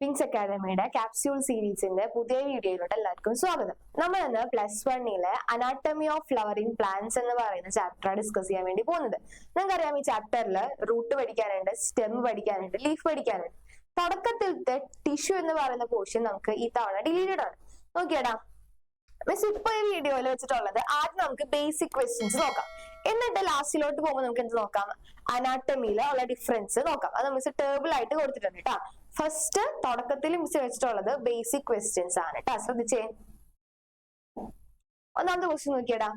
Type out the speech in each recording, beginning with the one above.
Wings അക്കാദമിയുടെ capsule സീരീസിന്റെ പുതിയ വീഡിയോയിലോട്ട് എല്ലാവർക്കും സ്വാഗതം. നമ്മൾ ഇന്ന് +1 അനാട്ടമി ഓഫ് ഫ്ലവറിംഗ് പ്ലാന്റ്സ് എന്ന് പറയുന്ന ചാപ്റ്റർ ഡിസ്കസ് ചെയ്യാൻ വേണ്ടി പോകുന്നത്. നിങ്ങൾക്കറിയാം, ഈ ചാപ്റ്ററിൽ റൂട്ട് പഠിക്കാനുണ്ട്, സ്റ്റെം പഠിക്കാനുണ്ട്, ലീഫ് പഠിക്കാനുണ്ട്. തുടക്കത്തിലത്തെ ടിഷ്യൂ എന്ന് പറയുന്ന പോർഷൻ നമുക്ക് ഈ തവണ ഡിലീറ്റഡ് ആണ്. നോക്കിയടാ മിസ് ഇപ്പൊ ഈ വീഡിയോയിൽ വെച്ചിട്ടുള്ളത് ആദ്യം നമുക്ക് ബേസിക് ക്വസ്റ്റ്യൻസ് നോക്കാം. എന്നിട്ട് ലാസ്റ്റിലോട്ട് പോകുമ്പോൾ നമുക്ക് എന്ത് നോക്കാം, അനാട്ടമിയിലെ ഉള്ള ഡിഫറൻസ് നോക്കാം. അത് മിസ് ടേബിൾ ആയിട്ട് കൊടുത്തിട്ടുണ്ട് കേട്ടോ. ഫസ്റ്റ് തുടക്കത്തിൽ മിസ് വെച്ചിട്ടുള്ളത് ബേസിക് ക്വസ്റ്റ്യൻസ് ആണ് കേട്ടോ. ശ്രദ്ധിച്ചേ. ഒന്നാമത്തെ ക്വസ്റ്റ്യൻ നോക്കിയടാ,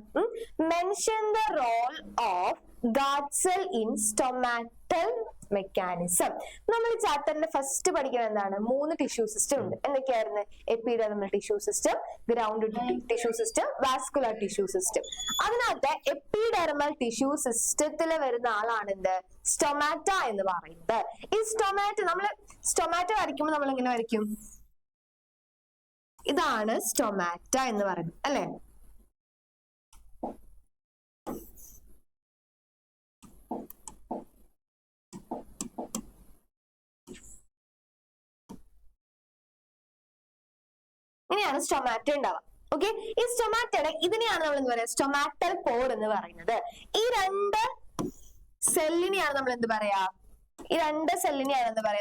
mention the role of guard cell in stomatal mechanism. നമ്മൾ ഈ ചാപ്റ്ററിന്റെ ഫസ്റ്റ് പഠിക്കുന്നത് എന്താണ്, 3 ടിഷ്യൂ സിസ്റ്റം ഉണ്ട്. എന്തൊക്കെയായിരുന്നു? Epidermal tissue system, ground tissue system, vascular tissue system. അതിനകത്ത് എപ്പിഡെർമൽ ടിഷ്യൂ സിസ്റ്റത്തിൽ വരുന്ന ആളാണ് എന്ത്, സ്റ്റൊമാറ്റ എന്ന് പറയുന്നത്. ഈ സ്റ്റൊമാറ്റ വരയ്ക്കുമ്പോൾ നമ്മൾ എങ്ങനെ വരയ്ക്കും? ഇതാണ് സ്റ്റൊമാറ്റ എന്ന് പറയുന്നത് അല്ലെ. ഇങ്ങനെയാണ് സ്റ്റൊമാറ്റ ഉണ്ടാവുക. ഓക്കെ, ഈ സ്റ്റൊമാറ്റയുടെ ഇതിനെയാണ് നമ്മൾ എന്ത് പറയാ, സ്റ്റൊമാറ്റൽ പോർ എന്ന് പറയുന്നത്. ഈ 2 സെല്ലിനെയാണ് നമ്മൾ എന്ത് പറയാ,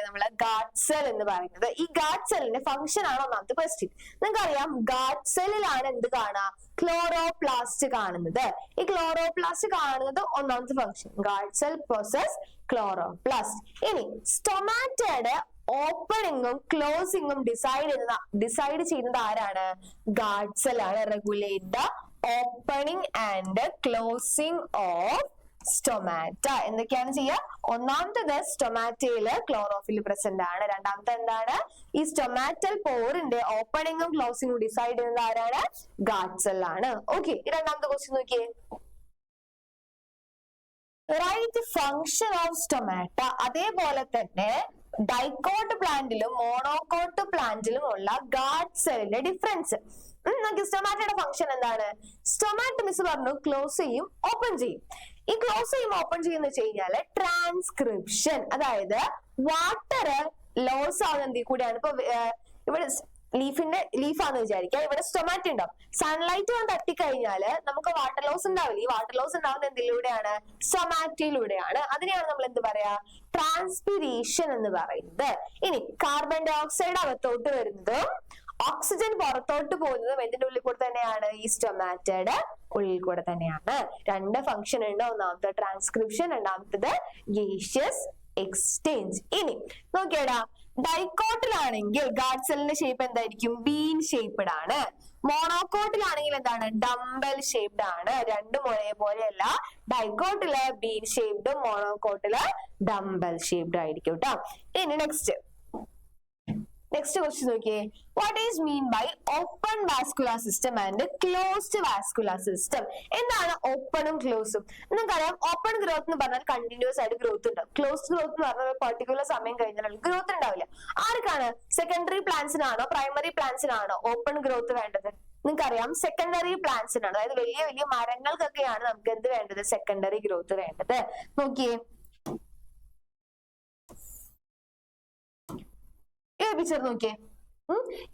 നമ്മള് ഗാർഡ് സെൽ എന്ന് പറയുന്നത്. ഈ ഗാർഡ് സെല്ലിന്റെ ഫംഗ്ഷൻ ആണ് ഒന്നാമത്തെ ക്വസ്റ്റ്യൻ. നിങ്ങൾക്കറിയാം, ഗാർഡ് സെല്ലിലാണ് എന്ത് കാണുക, ക്ലോറോപ്ലാസ്റ്റ് കാണുന്നത്. ഈ ക്ലോറോപ്ലാസ്റ്റ് കാണുന്നത് ഒന്നാമത്തെ function. Guard cell process chloroplast. ഇനി സ്റ്റൊമാറ്റയുടെ ഓപ്പണിങ്ങും ക്ലോസിങ്ങും ഡിസൈഡ് ചെയ്യുന്നത് ആരാണ്? ഗാർഡ് സെൽ ആണ്. Regulate the opening and closing of stomata. എന്തൊക്കെയാണ് ചെയ്യുക? ഒന്നാമത്തത് സ്റ്റൊമാറ്റയില് ക്ലോറോഫിൽ പ്രസന്റ് ആണ്. രണ്ടാമത്തെ എന്താണ്, ഈ സ്റ്റൊമാറ്റൽ പോറിന്റെ ഓപ്പണിങ്ങും ക്ലോസിങ്ങും ഡിസൈഡ് ചെയ്യുന്നത് ആരാണ്? ഗാർഡ് സെൽ ആണ്. ഓക്കെ, രണ്ടാമത്തെ ക്വസ്റ്റ്യൻ നോക്കിയേ. Write function of stomata. അതേപോലെ തന്നെ ഡൈക്കോട്ട് പ്ലാന്റിലും മോണോകോട്ട് പ്ലാന്റിലും ഉള്ള ഗാർഡ് സെല്ലിന്റെ ഡിഫറൻസ്. സ്റ്റൊമാറ്റയുടെ ഫംഗ്ഷൻ എന്താണ്? സ്റ്റൊമാറ്റ മിസ് പറഞ്ഞു ക്ലോസ് ചെയ്യും, ഓപ്പൺ ചെയ്യും. ഈ ക്ലോസ് ചെയ്യും, ഓപ്പൺ ചെയ്യുന്ന വെച്ച് കഴിഞ്ഞാല് ട്രാൻസ്ക്രിപ്ഷൻ, അതായത് വാട്ടർ ലോസ് ആവുന്ന എന്തിൽ കൂടെയാണ്. ഇപ്പൊ ഇവിടെ ലീഫാന്ന് വിചാരിക്കുക, ഇവിടെ സ്റ്റൊമാറ്റ ഉണ്ടാവും. സൺലൈറ്റ് വന്ന് തട്ടിക്കഴിഞ്ഞാല് നമുക്ക് വാട്ടർ ലോസ് ഉണ്ടാവില്ല. ഈ വാട്ടർ ലോസ് ഉണ്ടാവുന്ന എന്തിലൂടെയാണ്? സ്റ്റൊമാറ്റയിലൂടെയാണ്. അതിനെയാണ് നമ്മൾ എന്ത് പറയാ, ട്രാൻസ്പിരേഷൻ എന്ന് പറയുന്നത്. ഇനി കാർബൺ ഡൈ ഓക്സൈഡ് അകത്തോട്ട് വരുന്നതും ഓക്സിജൻ പുറത്തോട്ട് പോകുന്നതും എന്തിന്റെ ഉള്ളിൽ കൂടെ തന്നെയാണ്? ഈ സ്റ്റൊമാറ്റയുടെ ഉള്ളിൽ കൂടെ തന്നെയാണ്. 2 ഫംഗ്ഷൻ ഉണ്ട്. ഒന്നാമത്തെ ട്രാൻസ്ക്രിപ്ഷൻ, രണ്ടാമത്തത് ഗേഷ്യസ് എക്സ്ചേഞ്ച്. ഇനി നോക്കിയടാ, ഡൈക്കോട്ടിലാണെങ്കിൽ ഗാർഡ് സെല്ലിന്റെ ഷേപ്പ് എന്തായിരിക്കും? ബീൻ ഷേപ്ഡ് ആണ്. മോണോകോട്ടിലാണെങ്കിൽ എന്താണ്? ഡംബൽ ഷേപ്ഡ് ആണ്. രണ്ടും ഒരേപോലെയല്ല. ഡൈക്കോട്ടില് ബീൻ ഷേപ്ഡും മോണോകോട്ടില് ഡംബൽ ഷേപ്ഡ് ആയിരിക്കും കേട്ടോ. ഇനി നെക്സ്റ്റ് ക്വസ്റ്റ്യൻ നോക്കിയേ. What is mean by open vascular system and closed vascular system? എന്താണ് ഓപ്പണും ക്ലോസും? നിങ്ങൾക്കറിയാം, ഓപ്പൺ ഗ്രോത്ത് എന്ന് പറഞ്ഞാൽ കണ്ടിന്യൂസ് ആയിട്ട് ഗ്രോത്ത് ഉണ്ടാവും. ക്ലോസ്ഡ് ഗ്രോത്ത് എന്ന് പറഞ്ഞാൽ ഒരു പർട്ടിക്കുലർ സമയം കഴിഞ്ഞാൽ ഗ്രോത്ത് ഉണ്ടാവില്ല. ആർക്കാണ്? സെക്കൻഡറി പ്ലാന്റ്സിനാണോ പ്രൈമറി പ്ലാന്റ്സിനാണോ ഓപ്പൺ ഗ്രോത്ത് വേണ്ടത്? നിങ്ങൾക്കറിയാം, സെക്കൻഡറി പ്ലാന്റ്സിനാണ്. അതായത് വലിയ വലിയ മരങ്ങൾക്കൊക്കെയാണ് നമുക്ക് എന്ത് വേണ്ടത്? സെക്കൻഡറി ഗ്രോത്ത് വേണ്ടത്. നോക്കിയേ, പിക്ചർ നോക്കിയേ.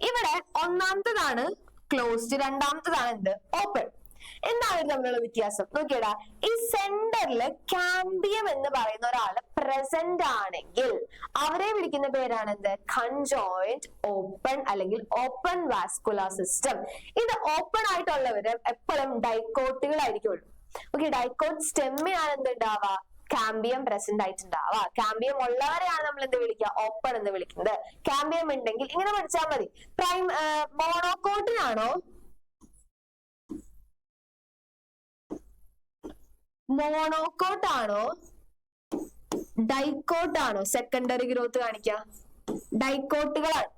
ഇവിടെ ഒന്നാമത്തതാണ് ക്ലോസ്ഡ്, രണ്ടാമത്തതാണ് എന്ത്? ഓപ്പൺ. എന്താണ് തമ്മിലുള്ള വ്യത്യാസം? നോക്കിയടാ, ഈ സെന്ററിൽ കാമ്പിയം എന്ന് പറയുന്ന ഒരാള് പ്രസന്റ് ആണെങ്കിൽ അവരെ വിളിക്കുന്ന പേരാണ് എന്ത്? കൺജോയിന്റ് ഓപ്പൺ അല്ലെങ്കിൽ ഓപ്പൺ വാസ്കുലർ സിസ്റ്റം. ഇത് ഓപ്പൺ ആയിട്ടുള്ളവര് എപ്പോഴും ഡൈക്കോട്ടുകളായിരിക്കുള്ളൂ. ഓക്കെ, ഡൈക്കോട്ട് സ്റ്റെമ്മിനാണ് എന്ത് ഉണ്ടാവുക? കാമ്പിയം പ്രസന്റ് ആയിട്ടുണ്ടാവുക. കാമ്പിയം ഉള്ളവരെയാണ് നമ്മൾ എന്ത് വിളിക്കുക? ഓപ്പൺ എന്ന് വിളിക്കുന്നത്. കാമ്പിയം ഉണ്ടെങ്കിൽ ഇങ്ങനെ പഠിച്ചാൽ മതി. മോണോകോട്ടാണോ ഡൈക്കോട്ടാണോ സെക്കൻഡറി ഗ്രോത്ത് കാണിക്കുക? ഡൈക്കോട്ടുകളാണ്.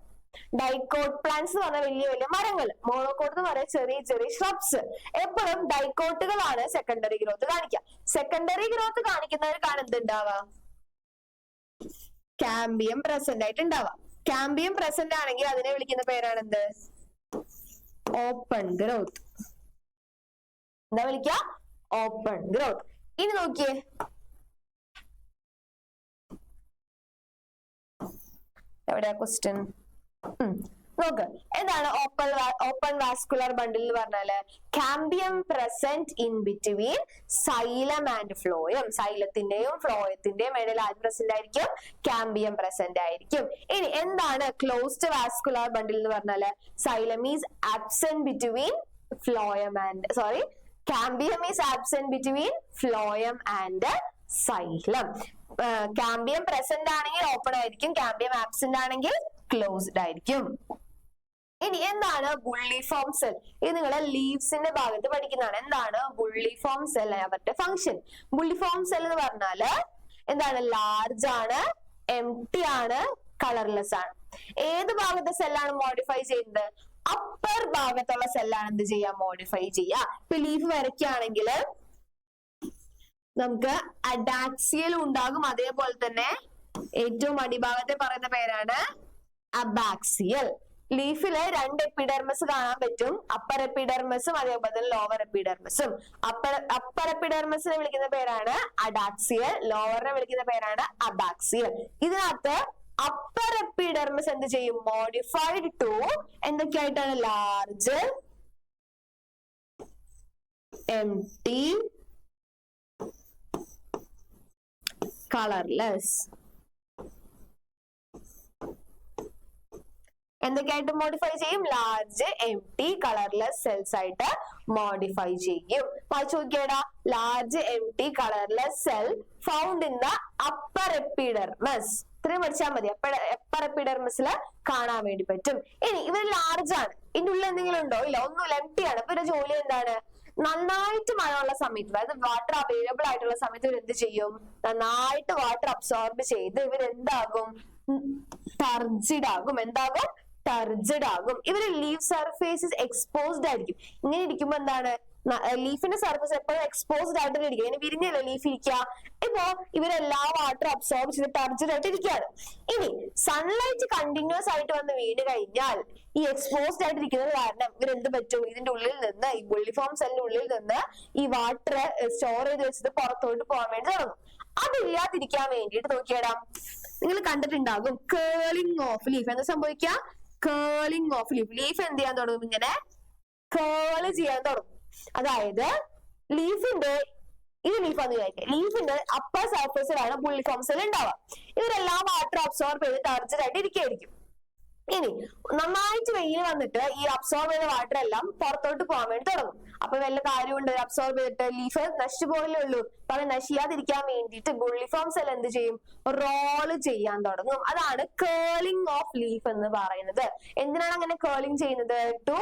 ഡൈക്കോട്ട് പ്ലാന്റ്സ് എന്ന് പറഞ്ഞാൽ വലിയ വലിയ മരങ്ങൾ. മോണോകോട്ട് എന്ന് പറയാൻ ചെറിയ ചെറിയ ഷ്രബ്സ്. എപ്പോഴും ഡൈക്കോട്ടുകളാണ് സെക്കൻഡറി ഗ്രോത്ത് കാണിക്കുക. സെക്കൻഡറി ഗ്രോത്ത് കാണിക്കുന്നവർക്കാണ് എന്തുണ്ടാവുക? കാമ്പിയം പ്രസന്റ് ആയിട്ട് ഉണ്ടാവുക. കാമ്പിയം പ്രസന്റ് ആണെങ്കിൽ അതിനെ വിളിക്കുന്ന പേരാണ് എന്ത്? Open growth. എന്താ വിളിക്കുക? Open growth. ഇനി നോക്കിയേ, എവിടെയാ ക്വസ്റ്റ്യൻ? നോക്ക്, എന്താണ് ഓപ്പൺ വാസ്കുലർ ബണ്ടിൽ എന്ന് പറഞ്ഞാല്? Cambium present in between xylem and phloem. സൈലത്തിന്റെയും ഫ്ലോയത്തിന്റെയും ഇടയിൽ ആര് പ്രസന്റ് ആയിരിക്കും? കാമ്പിയം പ്രസന്റ് ആയിരിക്കും. ഇനി എന്താണ് ക്ലോസ്ഡ് വാസ്കുലർ ബണ്ടിൽ എന്ന് പറഞ്ഞാല്? Xylem is absent between phloem and cambium is absent between phloem and xylem. Cambium present ആണെങ്കിൽ ഓപ്പൺ ആയിരിക്കും, കാമ്പിയം ആബ്സെന്റ് ആണെങ്കിൽ ക്ലോസ്ഡ് ആയിരിക്കും. ഇനി എന്താണ് ബുള്ളിഫോം സെൽ? ഇത് നിങ്ങളെ ലീവ്സിന്റെ ഭാഗത്ത് പഠിക്കുന്നതാണ്. എന്താണ് ബുള്ളിഫോം സെൽ? അവരുടെ ഫംഗ്ഷൻ. ബുള്ളിഫോം സെൽ എന്ന് പറഞ്ഞാല് എന്താണ്? ലാർജ് ആണ്, എംപ്റ്റി ആണ്, കളർലെസ് ആണ്. ഏത് ഭാഗത്തെ സെല്ലാണ് മോഡിഫൈ ചെയ്യുന്നത്? അപ്പർ ഭാഗത്തുള്ള സെല്ലാണ് എന്ത് ചെയ്യാ? മോഡിഫൈ ചെയ്യാ. ഇപ്പൊ ലീഫ് വരയ്ക്കുകയാണെങ്കിൽ നമുക്ക് അഡാക്സിയൽ ഉണ്ടാകും, അതേപോലെ തന്നെ ഏറ്റവും അടിഭാഗത്തെ പറയുന്ന പേരാണ് അബാക്സിയൽ. ലീഫില് 2 എപ്പിഡെർമസ് കാണാൻ പറ്റും, അപ്പർ എപ്പിഡെർമസും അതേപോലെ തന്നെ ലോവർ എപ്പിഡെർമസും. അപ്പർ എപ്പിഡെർമസിനെ വിളിക്കുന്ന പേരാണ് അഡാക്സിയൽ, ലോവറിനെ വിളിക്കുന്ന പേരാണ് അബാക്സിയൽ. ഇതിനകത്ത് അപ്പർ എപ്പിഡെർമസ് എന്ത് ചെയ്യും? മോഡിഫൈഡ് ടു എന്തൊക്കെയായിട്ടാണ്? Large, empty, colourless. എന്തൊക്കെയായിട്ട് മോഡിഫൈ ചെയ്യും? ലാർജ്, എംപ്റ്റി, കളർലെസ് സെൽസ് ആയിട്ട് മോഡിഫൈ ചെയ്യും. ചോദിക്കേടാ, large, empty, colourless cell found in the upper epidermis. ഇത്രയും പഠിച്ചാൽ മതി. അപ്പർ എപ്പിഡെർമസില് കാണാൻ വേണ്ടി പറ്റും. ഇനി ഇവർ ലാർജ് ആണ്, ഇതിന്റെ ഉള്ളിൽ എന്തെങ്കിലും ഉണ്ടോ? ഇല്ല, ഒന്നുമില്ല, എംപ്റ്റി ആണ്. ഇവരുടെ ജോലി എന്താണ്? നന്നായിട്ട് മഴയുള്ള സമയത്ത്, അതായത് വാട്ടർ അവൈലബിൾ ആയിട്ടുള്ള സമയത്ത് ഇവർ എന്ത് ചെയ്യും? നന്നായിട്ട് വാട്ടർ അബ്സോർബ് ചെയ്ത് ഇവരെന്താകും? ടർജിഡ് ആകും. എന്താകും? ടർജിഡ് ആകും. ഇവര് ലീഫ് സർഫേസസ് എക്സ്പോസ്ഡ് ആയിരിക്കും. ഇങ്ങനെ ഇരിക്കുമ്പോ എന്താണ്? ലീഫിന്റെ സർഫേസ് എപ്പോഴും എക്സ്പോസ്ഡ് ആയിട്ട് ഇരിക്കുക. ഇനി വിരിഞ്ഞല്ലോ ലീഫ് ഇരിക്കുക. ഇപ്പോ ഇവരെല്ലാ വാട്ടർ അബ്സോർബ് ചെയ്ത് ടർജിഡ് ആയിട്ട് ഇരിക്കുകയാണ്. ഇനി സൺലൈറ്റ് കണ്ടിന്യൂസ് ആയിട്ട് വന്ന് വീണ് കഴിഞ്ഞാൽ ഈ എക്സ്പോസ്ഡ് ആയിട്ട് ഇരിക്കുന്നത് കാരണം ഇവരെന്ത് പറ്റും? ഇതിന്റെ ഉള്ളിൽ നിന്ന്, ഈ ബുള്ളിഫോം സെല്ലിന്റെ ഉള്ളിൽ നിന്ന് ഈ വാട്ടർ സ്റ്റോർ ചെയ്ത് വെച്ചത് പുറത്തോട്ട് പോകാൻ വേണ്ടി തുടങ്ങും. അതില്ലാതിരിക്കാൻ വേണ്ടിയിട്ട് നോക്കിയിടാം, നിങ്ങൾ കണ്ടിട്ടുണ്ടാകും കേളിംഗ് ഓഫ് ലീഫ്. എന്താ സംഭവിക്കുക? Curling of leaf. ലീഫ് എന്ത് ചെയ്യാൻ തുടങ്ങും? ഇങ്ങനെ കേള് ചെയ്യാൻ തുടങ്ങും. അതായത് ലീഫിന്റെ ലീഫാന്ന് വിചാരിക്കുക, ലീഫിന്റെ അപ്പർ സർഫേസിലാണ് ബുള്ളിഫോം സെൽ ഉണ്ടാവുക. ഇവരെല്ലാം വാട്ടർ അബ്സോർബ് ചെയ്ത് ടർജിഡ് ആയിട്ട് ഇരിക്കുകയായിരിക്കും. ഇനി നന്നായിട്ട് വെയിൽ വന്നിട്ട് ഈ അബ്സോർബ് ചെയ്ത വാട്ടർ എല്ലാം പുറത്തോട്ട് പോകാൻ വേണ്ടി തുടങ്ങും. അപ്പൊ വല്ല കാര്യമുണ്ട്? അബ്സോർബ് ചെയ്തിട്ട് ലീഫ് നശിച്ചു പോകലേ ഉള്ളൂ. അപ്പൊ നശിയാതിരിക്കാൻ വേണ്ടിയിട്ട് ബുള്ളിഫോം സെൽ എന്ത് ചെയ്യും? റോള് ചെയ്യാൻ തുടങ്ങും. അതാണ് കേളിംഗ് ഓഫ് ലീഫ് എന്ന് പറയുന്നത്. എന്തിനാണ് അങ്ങനെ കേളിംഗ് ചെയ്യുന്നത്? To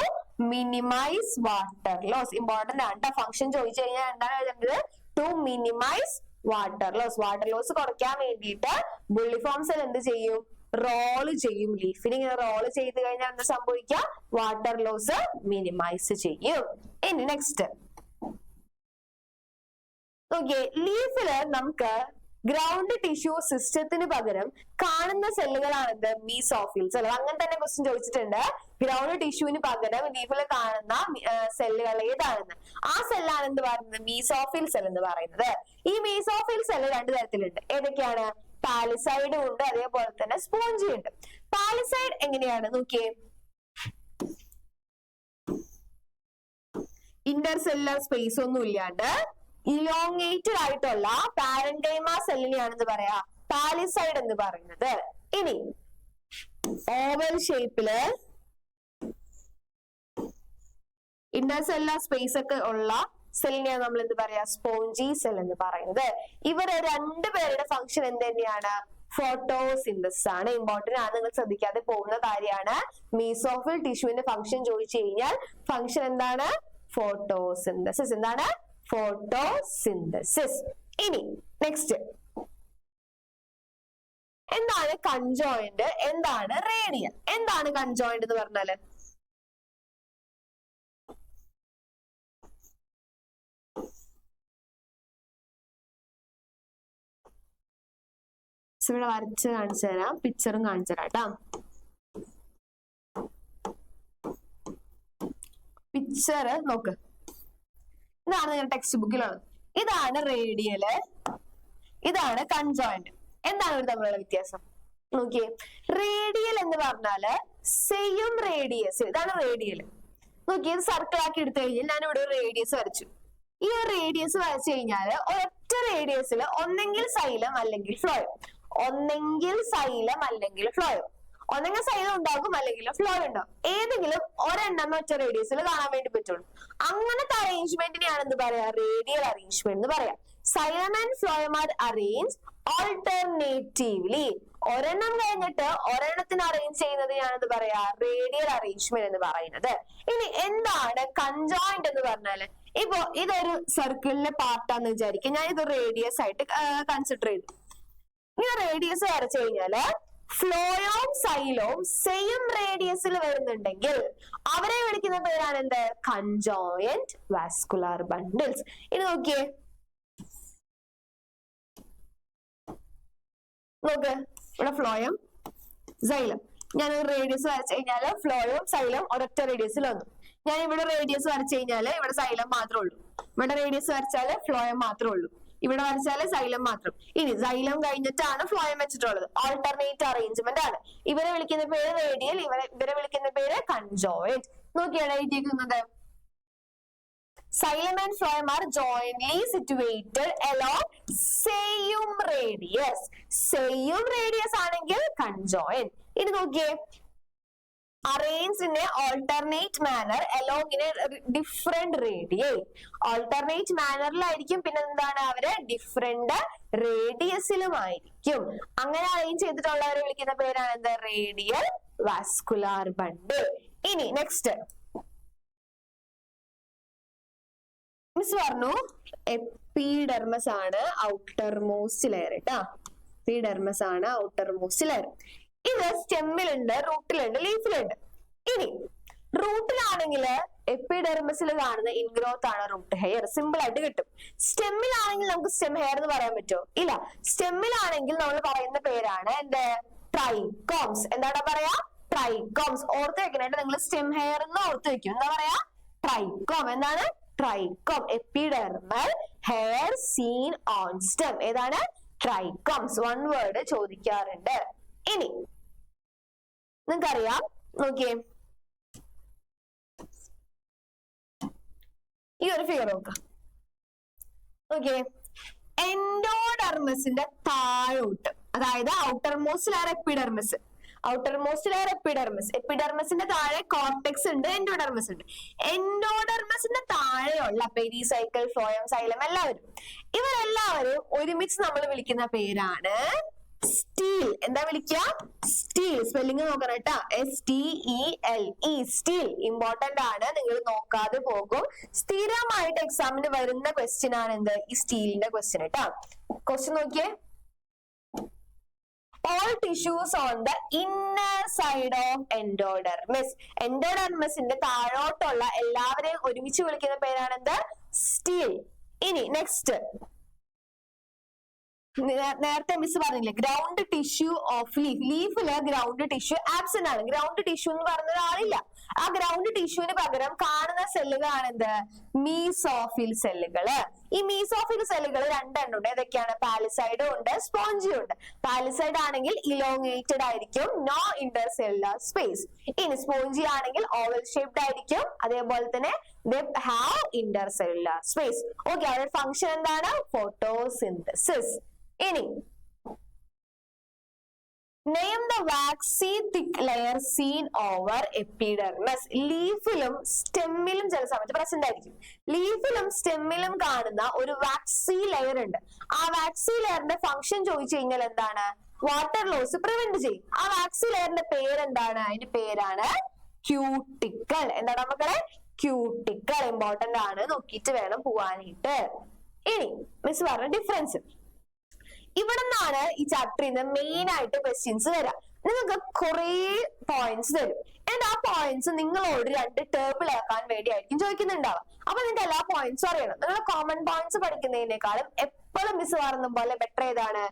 minimise water loss. Important ആണ്. ഫംഗ്ഷൻ ചോദിച്ചു കഴിഞ്ഞാൽ എന്താണ് എഴുതേണ്ടത്? To minimise water loss. Water loss കുറയ്ക്കാൻ വേണ്ടിയിട്ട് ബുള്ളിഫോം സെൽ എന്ത് ചെയ്യും? റോള് ചെയ്യും. ലീഫിന് ഇങ്ങനെ റോള് ചെയ്ത് കഴിഞ്ഞാൽ എന്താ സംഭവിക്കുക? വാട്ടർ ലോസ് മിനിമൈസ് ചെയ്യും. ഇനി നെക്സ്റ്റ് ഓക്കെ, ലീഫില് നമുക്ക് ഗ്രൗണ്ട് ടിഷ്യൂ സിസ്റ്റത്തിന് പകരം കാണുന്ന സെല്ലുകളാണെന്ത്? മീസോഫിൽസ് അല്ലെ? അങ്ങനെ തന്നെ ക്വസ്റ്റ്യൻ ചോദിച്ചിട്ടുണ്ട്. ഗ്രൗണ്ട് ടിഷ്യൂവിന് പകരം ലീഫിൽ കാണുന്ന സെല്ലുകൾ ഏതാണെന്ന്. ആ സെല്ലാണ് എന്ത് പറയുന്നത്? മീസോഫിൽ സെൽ എന്ന് പറയുന്നത്. ഈ മീസോഫിൽ സെൽ 2 തരത്തിലുണ്ട്. ഏതൊക്കെയാണ്? പാലിസൈഡും ഉണ്ട്, അതേപോലെ തന്നെ സ്പോഞ്ചി ഉണ്ട്. പാലിസൈഡ് എങ്ങനെയാണ് നോക്കിയേ? ഇന്റർസെല്ലുലർ സ്പേസ് ഒന്നും ഇല്ലാണ്ട് ഇലോങ്ങേറ്റഡ് ആയിട്ടുള്ള പാരൻകൈമ സെല്ലിനെയാണ് എന്ത് പറയാ? പാലിസൈഡ് എന്ന് പറയുന്നത്. ഇനി ഓവൽ ഷേപ്പില് ഇന്റർസെല്ലുലർ സ്പേസ് ഒക്കെ ഉള്ള സെല്ലിനെയാണ് നമ്മൾ എന്ത് പറയാ? സ്പോഞ്ചി സെൽ എന്ന് പറയുന്നത്. ഇവര് 2 പേരുടെ ഫംഗ്ഷൻ എന്ത് തന്നെയാണ്? ഫോട്ടോസിന്തസിസ് ആണ്. ഇമ്പോർട്ടന്റ് ആണ്, നിങ്ങൾ ശ്രദ്ധിക്കാതെ പോകുന്ന കാര്യമാണ്. മീസോഫിൽ ടിഷ്യൂവിന്റെ ഫംഗ്ഷൻ ചോദിച്ചു കഴിഞ്ഞാൽ ഫംഗ്ഷൻ എന്താണ്? ഫോട്ടോസിന്തസിസ്. എന്താണ്? ഫോട്ടോസിന്തസിസ്. ഇനി നെക്സ്റ്റ്, എന്താണ് കൺജോയിന്റ്? എന്താണ് റേഡിയൽ? എന്താണ് കൺജോയിന്റ് എന്ന് പറഞ്ഞാല്? ഇവിടെ വരച്ച് കാണിച്ചു തരാം, പിക്ചറും കാണിച്ചു തരാം കേട്ടോ. പിക്ചർ നോക്ക്, ഇതാണ് നിങ്ങളുടെ ടെക്സ്റ്റ് ബുക്കിലുള്ളത്. ഇതാണ് റേഡിയല്, ഇതാണ് കൺജോയിന്റ്. എന്താണ് ഇവർ തമ്മിലുള്ള വ്യത്യാസം? നോക്കിയേ, റേഡിയൽ എന്ന് പറഞ്ഞാല് സെയിം റേഡിയസ്, ഇതാണ് റേഡിയൽ. നോക്കിയേ, സർക്കിൾ ആക്കി എടുത്തു കഴിഞ്ഞാൽ ഞാൻ ഇവിടെ ഒരു റേഡിയസ് വരച്ചു. ഈ ഒരു റേഡിയസ് വരച്ചു കഴിഞ്ഞാല് ഒരൊറ്റ റേഡിയസിൽ ഒന്നെങ്കിൽ സൈലം അല്ലെങ്കിൽ ഫ്ലോയം, ഒന്നെങ്കിൽ സൈലം അല്ലെങ്കിൽ ഫ്ലോയം, ഒന്നെങ്കിൽ സൈലം ഉണ്ടാകും അല്ലെങ്കിൽ ഫ്ലോയം ഉണ്ടാകും. ഏതെങ്കിലും ഒരെണ്ണം ഒറ്റ റേഡിയസിൽ കാണാൻ വേണ്ടി പറ്റുള്ളൂ. അങ്ങനത്തെ അറേഞ്ച്മെന്റിനെയാണ് എന്ത് പറയാ, റേഡിയൽ അറേഞ്ച്മെന്റ് എന്ന് പറയാം. Xylem and phloem R arrange alternatively. ഒരെണ്ണം കഴിഞ്ഞിട്ട് ഒരെണ്ണത്തിന് അറേഞ്ച് ചെയ്യുന്നതിനാണ് എന്ത് പറയാ, റേഡിയൽ അറേഞ്ച്മെന്റ് എന്ന് പറയുന്നത്. ഇനി എന്താണ് കൺജോയിന്റ് എന്ന് പറഞ്ഞാല്, ഇപ്പൊ ഇതൊരു സർക്കിളിന്റെ പാർട്ടാന്ന് വിചാരിക്കും. ഞാൻ ഇത് റേഡിയസ് ആയിട്ട് കൺസിഡർ ചെയ്തു. ഇങ്ങനെ റേഡിയസ് വരച്ചു കഴിഞ്ഞാല് ഫ്ലോയും സൈലവും സെയിം റേഡിയസിൽ വരുന്നുണ്ടെങ്കിൽ അവരെ വിളിക്കുന്ന പേരാണ് എന്ത്, കൺജോയിന്റ് വാസ്കുലാർ ബണ്ടിൽസ്. ഇനി നോക്കിയേ, നോക്ക്, ഇവിടെ ഫ്ലോയം സൈലം. ഞാൻ ഒരു റേഡിയസ് വരച്ചു കഴിഞ്ഞാല് ഫ്ലോയും സൈലം ഒരൊറ്റ റേഡിയസിൽ വന്നു. ഞാൻ ഇവിടെ റേഡിയസ് വരച്ചു കഴിഞ്ഞാല് ഇവിടെ സൈലം മാത്രമേ ഉള്ളൂ. ഇവിടെ റേഡിയസ് വരച്ചാല് ഫ്ലോയം മാത്രമേ ഉള്ളൂ. ഇവിടെ വരച്ചാല് സൈലം മാത്രം. ഇനി സൈലം കഴിഞ്ഞിട്ടാണ് ഫ്ലോയം വെച്ചിട്ടുള്ളത്. ഓൾട്ടർനേറ്റ് അറേഞ്ച്മെന്റ് ആണ്. ഇവരെ വിളിക്കുന്ന പേര് റേഡിയൽ, ഇവരെ വിളിക്കുന്ന പേര് കൺജോയിന്റ്. നോക്കിയാണ് എഴുതിയിരിക്കുന്നത്. Xylem and phloem are jointly situated along same radius. Same radius ആണെങ്കിൽ conjoint. ഇനി നോക്കിയേ, arranged in a alternate manner along in a different radii. Alternate mannerലായിരിക്കും, പിന്നെ എന്താണ്, അവര് ഡിഫറെന്റ് റേഡിയസിലുമായിരിക്കും. അങ്ങനെ അറേഞ്ച് ചെയ്തിട്ടുള്ളവരെ വിളിക്കുന്ന പേരാണ് എന്ത്, റേഡിയൽ വാസ്കുലാർ ബണ്ടിൽ. ഇനി നെക്സ്റ്റ് മിസ് പറഞ്ഞു എപ്പിഡെർമസ് ആണ് ഔട്ടർ മോസ്റ്റ് ലെയർ കേട്ടാ. എപ്പിഡെർമസ് ആണ് ഔട്ടർ മോസ്റ്റ് ലെയർ. ഇത് സ്റ്റെമ്മിലുണ്ട്, റൂട്ടിലുണ്ട്, ലീഫിലുണ്ട്. ഇനി റൂട്ടിലാണെങ്കിൽ എപ്പിഡെർമസിൽ കാണുന്ന ഇൻഗ്രോത്ത് ആണ് റൂട്ട് ഹെയർ, സിമ്പിൾ ആയിട്ട് കിട്ടും. സ്റ്റെമ്മിലാണെങ്കിൽ നമുക്ക് സ്റ്റെം ഹെയർ എന്ന് പറയാൻ പറ്റുമോ? ഇല്ല. സ്റ്റെമ്മിലാണെങ്കിൽ നമ്മൾ പറയുന്ന പേരാണ് എന്ത്, ട്രൈക്കോംസ്. എന്താണ് പറയാ, ട്രൈക്കോംസ്. ഓർത്ത് വെക്കാനായിട്ട് നിങ്ങൾ സ്റ്റെം ഹെയർ എന്ന് ഓർത്ത് വെക്കും. എന്താ പറയാ, ട്രൈക്കോം. എന്താണ്, trichome. Epidermal hair seen on stem. ഏതാണ്, ട്രൈക്കോംസ്. വൺ വേർഡ് ചോദിക്കാറുണ്ട്. ഇനി നിങ്ങൾക്കറിയാം, നോക്കിയേ, ഈ ഒരു ഫിഗർ നോക്കാം. ഓക്കെ, എൻഡോഡെർമസിന്റെ താഴോട്ട്, അതായത് outermost layer epidermis, outermost layer epidermis, എപ്പിഡെർമസിന്റെ താഴെ കോർട്ടെക്സ് ഉണ്ട്, എൻഡോഡെർമസ് ഉണ്ട്. എൻഡോഡെർമസിന്റെ താഴെയുള്ള പെരിസൈക്കിൾ, ഫ്ലോയം, സൈലം എല്ലാവരും, ഇവരെല്ലാവരും ഒരുമിച്ച് നമ്മൾ വിളിക്കുന്ന പേരാണ് സ്റ്റീൽ. എന്താ വിളിക്കുക, സ്റ്റീൽ. സ്പെല്ലിംഗ് നോക്കണം കേട്ടാ, STELE, സ്റ്റീൽ. ഇമ്പോർട്ടന്റ് ആണ്, നിങ്ങൾ നോക്കാതെ പോകും. സ്ഥിരമായിട്ട് എക്സാമിന് വരുന്ന ക്വസ്റ്റ്യൻ ആണ് എന്ത്, ഈ സ്റ്റീലിന്റെ ക്വസ്റ്റ്യൻ കേട്ടാ. ക്വസ്റ്റ്യൻ നോക്കിയേ, all tissues on the inner side of endodermis. എൻഡോഡെർമസിന്റെ താഴോട്ടുള്ള എല്ലാവരെയും ഒരുമിച്ച് വിളിക്കുന്ന പേരാണ് എന്ത്, സ്റ്റീൽ. ഇനി നെക്സ്റ്റ്, നേരത്തെ മിസ് പറഞ്ഞില്ലേ, ഗ്രൗണ്ട് ടിഷ്യൂ ഓഫ് ലീഫ്. ലീഫില് ഗ്രൗണ്ട് ടിഷ്യൂ ആബ്സെന്റ് ആണ്. ഗ്രൗണ്ട് ടിഷ്യൂ എന്ന് പറഞ്ഞ ഒരാളില്ല. ആ ഗ്രൗണ്ട് ടിഷ്യൂവിന് പകരം കാണുന്ന സെല്ലുകളാണ് എന്ത്, മീസോഫിൽ സെല്ലുകള്. ഈ മീസോഫിൽ സെല്ലുകൾ രണ്ടെണ്ണം ഉണ്ട്. ഏതൊക്കെയാണ്, പാലിസൈഡും ഉണ്ട്, സ്പോഞ്ചിയും ഉണ്ട്. പാലിസൈഡ് ആണെങ്കിൽ ഇലോങ്ങേറ്റഡ് ആയിരിക്കും, നോ ഇന്റർസെല്ലുലാർ സ്പേസ്. ഇനി സ്പോഞ്ചി ആണെങ്കിൽ ഓവൽ ഷേപ്ഡ് ആയിരിക്കും, അതേപോലെ തന്നെ they have intercellular space. Okay, അവരുടെ ഫംഗ്ഷൻ എന്താണ്, ഫോട്ടോസിന്തസിസ്. ഇനി name the waxy thick layer seen over epidermis. ലീഫിലും സ്റ്റെമ്മിലും ചില സമയത്ത് പ്രസന്റ് ആയിരിക്കും. ലീഫിലും സ്റ്റെമ്മിലും കാണുന്ന ഒരു വാക്സി ലെയർ ഉണ്ട്. ആ വാക്സി ലെയറിന്റെ ഫംഗ്ഷൻ ചോദിച്ചു കഴിഞ്ഞാൽ എന്താണ്, വാട്ടർ ലോസ് പ്രിവെന്റ് ചെയ്യും. ആ വാക്സി ലെയറിന്റെ പേരെന്താണ്, അതിന്റെ പേരാണ് ക്യൂട്ടിക്കിൾ. എന്താണ് മക്കളെ, ക്യൂട്ടിക്കിൾ. ഇമ്പോർട്ടന്റ് ആണ്, നോക്കിയിട്ട് വേണം പോവാനായിട്ട്. ഇനി മിസ് പറഞ്ഞ ഡിഫറൻസ്, ഇവിടെ നിന്നാണ് ഈ ചാപ്റ്ററിൽ നിന്ന് മെയിൻ ആയിട്ട് ക്വസ്റ്റ്യൻസ് വരാം. നിങ്ങൾക്ക് കുറെ പോയിന്റ്സ് തരും. എന്നിട്ട് ആ പോയിന്റ്സ് നിങ്ങളോട് രണ്ട് ടേബിൾ ആക്കാൻ വേണ്ടി ആയിരിക്കും ചോദിക്കുന്നുണ്ടാവുക. അപ്പൊ നിങ്ങൾക്ക് എല്ലാ പോയിന്റ്സും അറിയണം. നിങ്ങൾ കോമൺ പോയിന്റ്സ് പഠിക്കുന്നതിനേക്കാളും എപ്പോഴും മിസ് പറയുന്ന പോലെ ബെറ്റർ ഏതാണ്,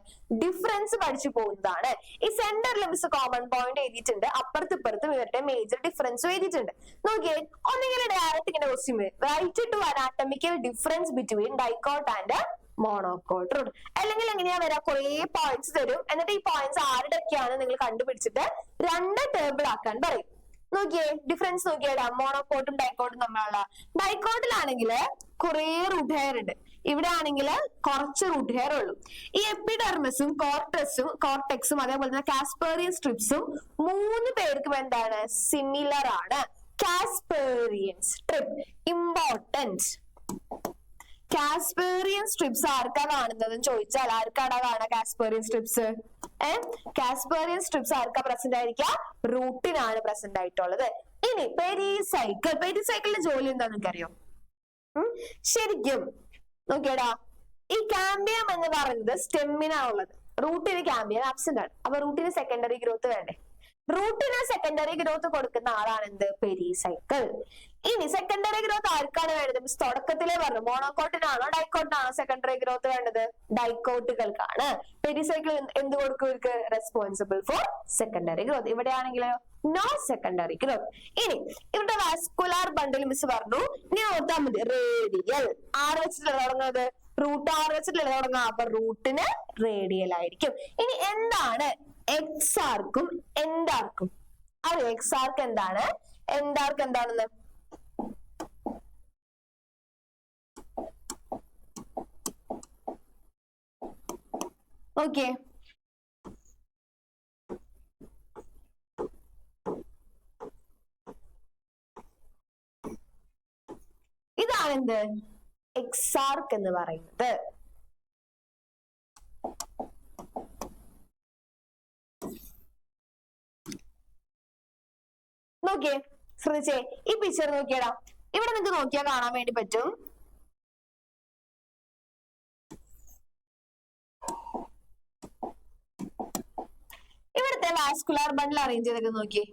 ഡിഫറൻസ് പഠിച്ചു പോകുന്നതാണ്. ഈ സെന്ററിൽ മിസ് കോമൺ പോയിന്റ് എഴുതിയിട്ടുണ്ട്, അപ്പുറത്തും ഇവരുടെ മേജർ ഡിഫറൻസും എഴുതിയിട്ടുണ്ട്. നോക്കിയേ, ഒന്നെങ്കിലും ഡയറക്റ്റ് ഇങ്ങനെ question, write two anatomical difference between dicot and monocot root. അല്ലെങ്കിൽ എങ്ങനെയാ വരാ, കുറെ പോയിന്റ്സ് തരും, എന്നിട്ട് ഈ പോയിന്റ്സ് ആരുടെയൊക്കെയാണ് നിങ്ങൾ കണ്ടുപിടിച്ചിട്ട് 2 ടേബിൾ ആക്കാൻ പറയും. നോക്കിയേ ഡിഫറൻസ് നോക്കിയേടാ മോണോകോട്ടും ഡൈക്കോട്ടും തമ്മിലുള്ള. ഡൈക്കോട്ടിലാണെങ്കിൽ കുറെ റൂട്ട് ഹെയർ ഉണ്ട്, ഇവിടെ ആണെങ്കിൽ കുറച്ച് റൂട്ട് ഹെയർ ഉള്ളൂ. ഈ എപ്പിഡെർമിസും കോർട്ടെക്സും അതേപോലെ തന്നെ കാസ്പേറിയൻ സ്ട്രിപ്സും 3 പേർക്കും എന്താണ്, സിമിലർ ആണ്. കാസ്പേറിയൻ സ്ട്രിപ്പ് ഇമ്പോർട്ടന്റ്. കാസ്പേറിയൻ സ്ട്രിപ്സ് ആർക്കാ കാണുന്നത് ചോദിച്ചാൽ ആർക്കാടാ കാണാ കാസ്പേറിയൻ സ്ട്രിപ്സ്? കാസ്പേറിയൻ സ്ട്രിപ്സ് ആർക്കാ പ്രസന്റ് ആയിരിക്കുക, റൂട്ടിനാണ് പ്രസന്റ് ആയിട്ടുള്ളത്. ഇനി പെരിസൈക്കിളിന്റെ ജോലി എന്താന്ന് നിനക്കറിയോ? ശരിക്കും നോക്കിയടാ, ഈ കാമ്പിയം എന്ന് പറയുന്നത് സ്റ്റെമ്മിനാണുള്ളത്, റൂട്ടിന് കാമ്പിയം ആബ്സെന്റ് ആണ്. അപ്പൊ റൂട്ടിന് സെക്കൻഡറി ഗ്രോത്ത് വേണ്ടേ? റൂട്ടിന് സെക്കൻഡറി ഗ്രോത്ത് കൊടുക്കുന്ന ആളാണ് എന്ത്, പെരിസൈക്കിൾ. ഇനി സെക്കൻഡറി ഗ്രോത്ത് ആർക്കാണ് വേണ്ടത്? മിസ് തുടക്കത്തിലേ പറഞ്ഞു, മോണോകോട്ടിനാണോ ഡൈക്കോട്ടിനാണോ സെക്കൻഡറി ഗ്രോത്ത് വേണ്ടത്? ഡൈക്കോട്ടുകൾക്കാണ്. പെരിസൈക്കിൾ എന്ത് കൊടുക്കും ഇവർക്ക്? Responsible for secondary growth. ഇവിടെയാണെങ്കിലോ നോ സെക്കൻഡറി ഗ്രോത്ത്. ഇനി ഇവിടെ വാസ്കുലാർ ബണ്ടിൽ മിസ് പറഞ്ഞു, ഇനി ഓർത്താൽ മതി റേഡിയൽ. ആറ് വെച്ചിട്ടല്ലേ തുടങ്ങുന്നത്? റൂട്ട് ആറ് വെച്ചിട്ടല്ലേ തുടങ്ങുക, അപ്പൊ റൂട്ടിന് റേഡിയൽ ആയിരിക്കും. ഇനി എന്താണ് എക്സ് ആർക്കും എൻഡാർക്കും? അറിയോ എക്സ് ആർക്ക് എന്താണ്, എൻഡാർക്ക് എന്താണെന്ന്? ഓക്കെ, ഇതാണ് എന്ത്, എക്സ് ആർക്ക് എന്ന് പറയുന്നത്. നോക്കിയേ, ശ്രദ്ധിച്ചേ, ഈ പിക്ചർ നോക്കിയടാ, ഇവിടെ നിങ്ങൾക്ക് നോക്കിയാൽ കാണാൻ വേണ്ടി പറ്റും. ഇവിടുത്തെ വാസ്കുലാർ ബണ്ടിൽ അറേഞ്ച് ചെയ്തൊക്കെ നോക്കി.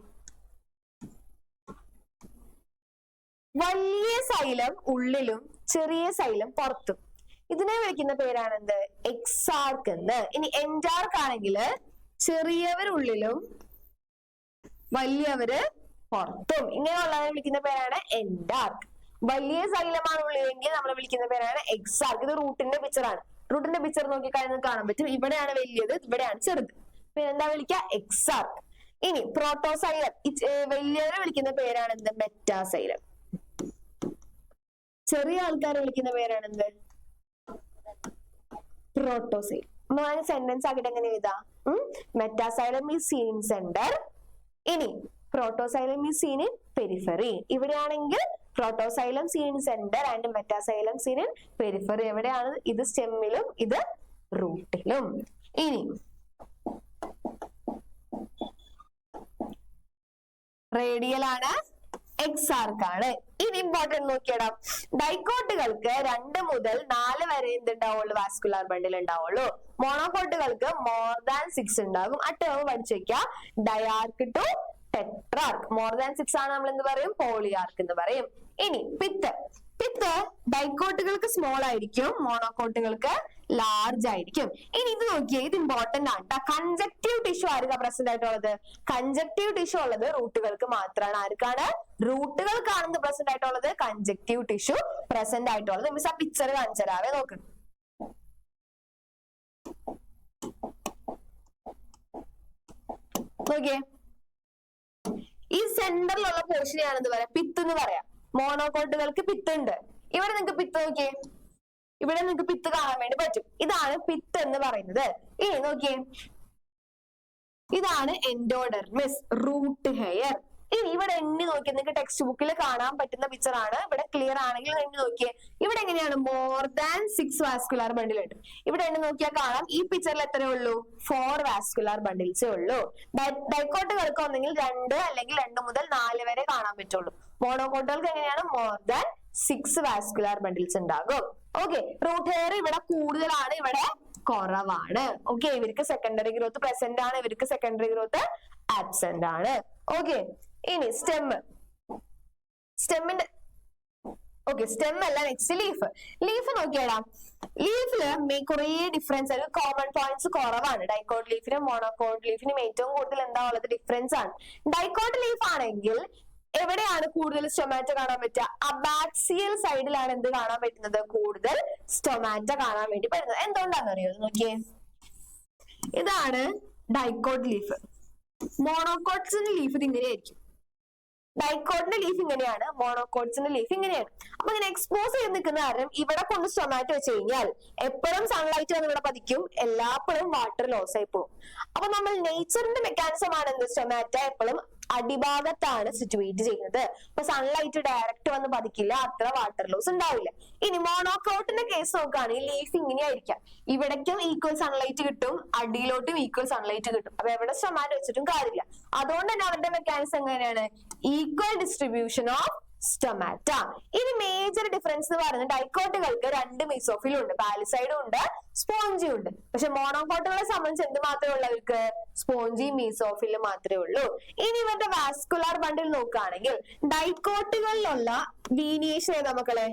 വലിയ സൈലം ഉള്ളിലും ചെറിയ സൈലം പുറത്തും. ഇതിനെ വിളിക്കുന്ന പേരാണ് എന്ത്, എക്സാർക്ക് എന്ന്. ഇനി എൻഡാർക്ക് ആണെങ്കിൽ ചെറിയവരുള്ളിലും വലിയവര് പുറത്തും. ഇങ്ങനെയുള്ളവരെ വിളിക്കുന്ന പേരാണ് എൻഡാർക്ക്. വലിയ സൈലമാണ് ഉള്ളിലെങ്കിൽ നമ്മൾ വിളിക്കുന്ന പേരാണ് എക്സാർക്ക്. ഇത് റൂട്ടിന്റെ പിക്ചറാണ്. റൂട്ടിന്റെ പിക്ചർ നോക്കിക്കഴിഞ്ഞാൽ കാണാൻ പറ്റും, ഇവിടെയാണ് വലിയത്, ഇവിടെയാണ് ചെറുത്. പിന്നെ എന്താ വിളിക്കുക, എക്സാർക്ക്. ഇനി പ്രോട്ടോസൈലം, വലിയവരെ വിളിക്കുന്ന പേരാണ് എന്ത്, മെറ്റാസൈലം. ചെറിയ ആൾക്കാരെ വിളിക്കുന്ന പേരാണ് എന്ത്, പ്രോട്ടോസൈലം. സെന്റൻസ് ആക്കിയിട്ട് എങ്ങനെ എഴുതാ, metaxylem is seen in centre. ഇനി protoxylem is seen in periphery. ഇവിടെയാണെങ്കിൽ protoxylem seen in centre and metaxylem seen in periphery. എവിടെയാണ്? ഇത് സ്റ്റെമ്മിലും ഇത് റൂട്ടിലും. ഇനി റേഡിയൽ ആണ്, എക്സാർക്കാണ്. ഇനി ഇമ്പോർട്ടന്റ് നോക്കിയടാ, ഡൈക്കോട്ടുകൾക്ക് 2 മുതൽ 4 വരെ എന്തുണ്ടാവുള്ളൂ, വാസ്കുലാർ ബണ്ടിൽ ഉണ്ടാവുള്ളൂ. മോണോകോട്ടുകൾക്ക് മോർ ദാൻ 6 ഉണ്ടാകും. ആ ടേം പഠിച്ചു വെക്കുക, ഡയാർക്ക് ടു ടെട്രാർക്ക്. മോർ ദാൻ 6 ആണ് നമ്മൾ എന്ത് പറയും, പോളിയാർക്ക് എന്ന് പറയും. ഇനി പിത്ത് ഡൈക്കോട്ടുകൾക്ക് സ്മോൾ ആയിരിക്കും, മോണോകോട്ടുകൾക്ക് ലാർജ് ആയിരിക്കും. ഇനി ഇത് നോക്കിയേ, ഇത് ഇമ്പോർട്ടന്റ് ആണ്. കൺജക്റ്റീവ് ടിഷ്യൂ ആർക്കാ പ്രസന്റ് ആയിട്ടുള്ളത്? കൺജക്റ്റീവ് ടിഷ്യൂ ഉള്ളത് റൂട്ടുകൾക്ക് മാത്രമാണ്. ആർക്കാണ്? റൂട്ടുകൾക്കാണെന്ന് പ്രസന്റ് ആയിട്ടുള്ളത് കൺജക്റ്റീവ് ടിഷ്യൂ പ്രസന്റ് ആയിട്ടുള്ളത്. മിസ് ആ പിക്ചർ കാണിച്ചു തരാവേ, നോക്ക്. നോക്കിയേ, ഈ സെന്ററിലുള്ള പോർഷനെയാണ് എന്ത് പറയാ, പിത്ത് എന്ന് പറയാം. മോണോകോട്ടുകൾക്ക് പിത്ത് ഉണ്ട്. ഇവിടെ നിങ്ങൾക്ക് പിത്ത് നോക്കിയേ, ഇവിടെ നിങ്ങൾക്ക് പിത്ത് കാണാൻ വേണ്ടി പറ്റും. ഇതാണ് പിത്ത് എന്ന് പറയുന്നത്. ഇനി നോക്കിയേ, ഇതാണ് എൻഡോഡെർമിസ്, റൂട്ട് ഹെയർ. ഇനി ഇവിടെ എണ്ണി നോക്കിയേ, നിങ്ങൾക്ക് ടെക്സ്റ്റ് ബുക്കിൽ കാണാൻ പറ്റുന്ന പിക്ചർ ആണ്. ഇവിടെ ക്ലിയർ ആണെങ്കിൽ എണ്ണി നോക്കിയേ, ഇവിടെ എങ്ങനെയാണ്, മോർ ദാൻ 6 വാസ്കുലാർ ബണ്ടിൽ ഉണ്ട്. ഇവിടെ എണ്ണി നോക്കിയാൽ കാണാം, ഈ പിക്ചറിൽ എത്രയേ ഉള്ളൂ, 4 വാസ്കുലാർ ബണ്ടിൽസേ ഉള്ളൂ. ഡൈക്കോട്ടുകൾക്ക് ഒന്നെങ്കിൽ 2 അല്ലെങ്കിൽ 2 മുതൽ 4 വരെ കാണാൻ പറ്റുള്ളൂ. മോണോകോട്ടുകൾക്ക് എങ്ങനെയാണ്, മോർ ദാൻ 6 വാസ്കുലാർ ബണ്ടിൽസ് ഉണ്ടാകും. ഓക്കെ, റൂട്ട് ഹെയർ ഇവിടെ കൂടുതലാണ്, ഇവിടെ കുറവാണ്. ഓക്കെ, ഇവർക്ക് സെക്കൻഡറി ഗ്രോത്ത് പ്രസന്റ് ആണ്, ഇവർക്ക് സെക്കൻഡറി ഗ്രോത്ത് ആബ്സെന്റ് ആണ്. ഓക്കെ, ഇനി സ്റ്റെമ്മിന്റെ സ്റ്റെം അല്ല, നെക്സ്റ്റ് ലീഫ് നോക്കിയാടാ. ലീഫില് കുറെ ഡിഫറൻസ് ആണ്, കോമൺ പോയിന്റ്സ് കുറവാണ്. ഡൈക്കോട്ട് ലീഫിനും മോണോകോട്ട് ലീഫിനും ഏറ്റവും കൂടുതൽ എന്താ ഉള്ളത്, ഡിഫറൻസ് ആണ്. ഡൈക്കോട്ട് ലീഫ് ആണെങ്കിൽ എവിടെയാണ് കൂടുതൽ സ്റ്റൊമാറ്റോ കാണാൻ പറ്റുക? അബാക്സിയൽ സൈഡിലാണ് എന്ത് കാണാൻ പറ്റുന്നത്? കൂടുതൽ സ്റ്റൊമാറ്റോ കാണാൻ വേണ്ടി പറ്റുന്നത്. എന്തുകൊണ്ടാണെന്ന് അറിയോ? നോക്കിയേ, ഇതാണ് ഡൈക്കോട്ട് ലീഫ്. മോണോകോട്സിന്റെ ലീഫ് ഇത് ഇങ്ങനെയായിരിക്കും. ഡൈക്കോട്ടിന്റെ ലീഫ് ഇങ്ങനെയാണ്, മോണോകോട്സിന്റെ ലീഫ് ഇങ്ങനെയാണ്. അപ്പൊ ഇങ്ങനെ എക്സ്പോസ് ചെയ്ത് നിൽക്കുന്ന കാരണം ഇവിടെ കൊണ്ട് സ്റ്റൊമാറ്റോ വെച്ച് കഴിഞ്ഞാൽ എപ്പോഴും സൺലൈറ്റ് വന്ന് ഇവിടെ പതിക്കും, എല്ലാപ്പോഴും വാട്ടർ ലോസ് ആയി പോകും. അപ്പൊ നമ്മൾ നേച്ചറിന്റെ മെക്കാനിസം ആണ് എന്ത്? സ്റ്റൊമാറ്റോ എപ്പോഴും അടിഭാഗത്താണ് സിറ്റുവേറ്റ് ചെയ്യുന്നത്. അപ്പൊ സൺലൈറ്റ് ഡയറക്റ്റ് വന്ന് പതിക്കില്ല, അത്ര വാട്ടർ ലോസ് ഉണ്ടാവില്ല. ഇനി മോണോകോട്ടിന്റെ കേസ് നോക്കുകയാണെങ്കിൽ ലീഫ് ഇങ്ങനെയായിരിക്കാം. ഇവിടേക്കും ഈക്വൽ സൺലൈറ്റ് കിട്ടും, അടിയിലോട്ടും ഈക്വൽ സൺലൈറ്റ് കിട്ടും. അപ്പൊ എവിടെ സ്റ്റൊമാറ്റോ വെച്ചിട്ടും കാര്യമില്ല. അതുകൊണ്ട് തന്നെ അവരുടെ മെക്കാനിസം എങ്ങനെയാണ്? Equal distribution of stomata. ഇനി മേജർ ഡിഫറൻസ് എന്ന് പറയുന്നത് ഡൈക്കോട്ടുകൾക്ക് 2 മീസോഫിലും ഉണ്ട്, പാലിസൈഡും ഉണ്ട്, സ്പോഞ്ചും ഉണ്ട്. പക്ഷെ മോണോകോട്ടുകളെ സംബന്ധിച്ച് എന്ത് മാത്രമേ ഉള്ളൂ? അവർക്ക് സ്പോഞ്ചി മീസോഫില് മാത്രമേ ഉള്ളൂ. ഇനി ഇവരുടെ വാസ്കുലാർ ബണ്ടിൽ നോക്കുകയാണെങ്കിൽ ഡൈക്കോട്ടുകളിലുള്ള വീനിയേഷൻ ഏതാ മക്കളെ?